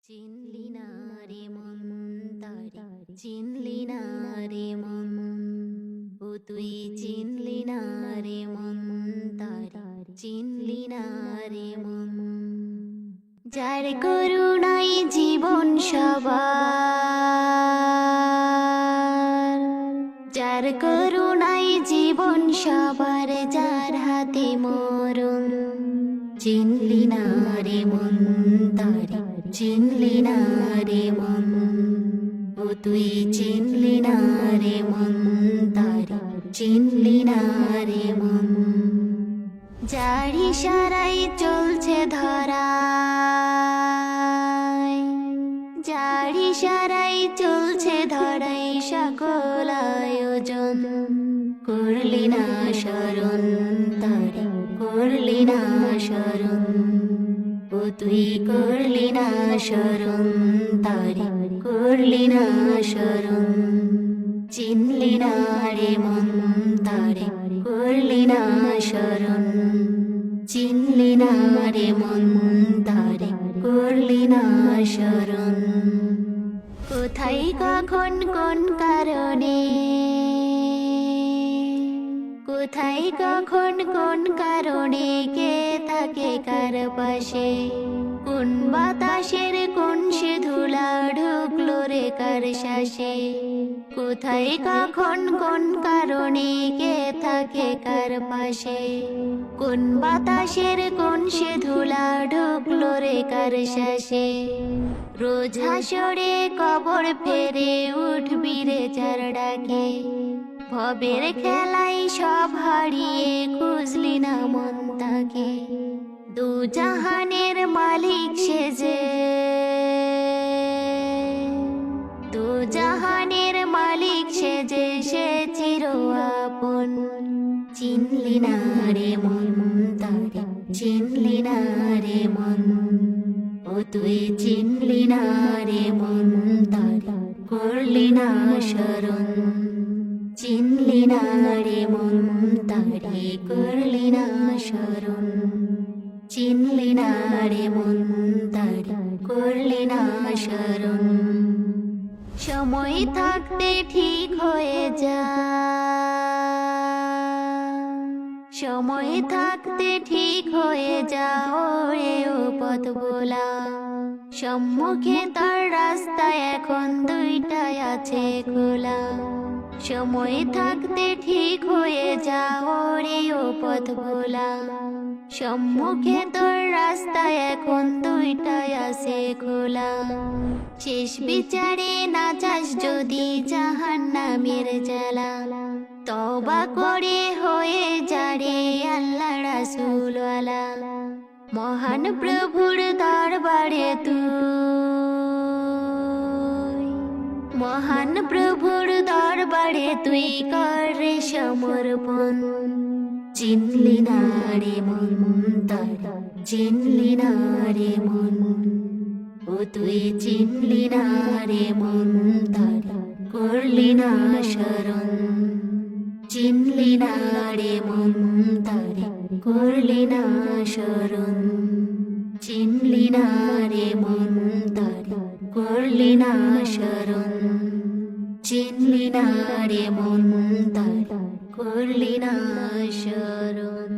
চিনলি না রে মন তারে, চিনলি না রে মন, ও তুই চিনলি না রে মন তারে, চিনলি না রে মন। যার করুণাই জীবন সবার, যার করুণাই জীবন সবার, যার হাতে মরণ। চিনলি না রে মন তারে, চিনলি না রে মন, ও তুই চিনলি না রে মন তারে, চিনলি না রে মন। যার ইশারায় চলছে ধরায়, যার ইশারায় চলছে ধরায় সকল আয়োজন। করলি না শরণ তারে, করলি না শরণ, ও তুই করলি না শরণ তারে, করলি না শরণ। চিনলি না রে মন তারে, করলি না শরণ, চিনলি না রে মন তারে, করলি না শরণ। কোথায় কখন কোন কারণে, কোথায় কখন কোন কারণে কে থাকে কার পাশে, কোন বাতাসের কোন সে ধুলা ঢুকলো রে কার শ্বাসে। কোথায় কখন কোন কারণে কে থাকে কার পাশে, কোন বাতাসের কোন সে ধুলা ঢুকলো রে কার শ্বাসে। রোজ হাসরে কবর ফেরে উঠবি রে যার ডাকে, ভবের খেলায় সব হারিয়ে খুঁজলি না মন তাকে। দু জাহানের মালিক সেজে, দু জাহানের মালিক সেজে সে চির আপন। চিনলি না রে মন তারে, চিনলি না রে মন, ও তুই চিনলি না রে মন তারে, করলি না শরণ। চিনলি না রে মন তারে, করলি না শরণ, চিনলি না রে মন তারে, করলি না শরণ। সময় থাকতে ঠিক হয়ে যা, সময় থাকতে ঠিক হয়ে যা ওরে ও পথ ভোলা। সম্মুখে তার রাস্তা এখন দুইটাই আছে খোলা। সময় থাকতে ঠিক হয়ে যা ওরে ও পথ ভোলা। সম্মুখে তোর রাস্তা এখন দুইটাই আছে খোলা। শেষ বিচারে না যাস যদি জাহান্নামের জ্বালা, তওবা করে হয়ে যারে আল্লাহ রাসূল ওয়ালা। মহান প্রভুর দরবারে তুই, মহান প্রভুর দরবারে তুই কর সমর্পণ। চিনলি না রে মন তারে, চিনলি না রে মন, ও তুই চিনলি না রে মন তারে, করলি না শরণ। চিনলি না রে মন তারে, করলি না শরণ, চিনলি না রে মন তারে, করলি না শরণ। চিনলি না রে মন তারে, করলি না শরণ।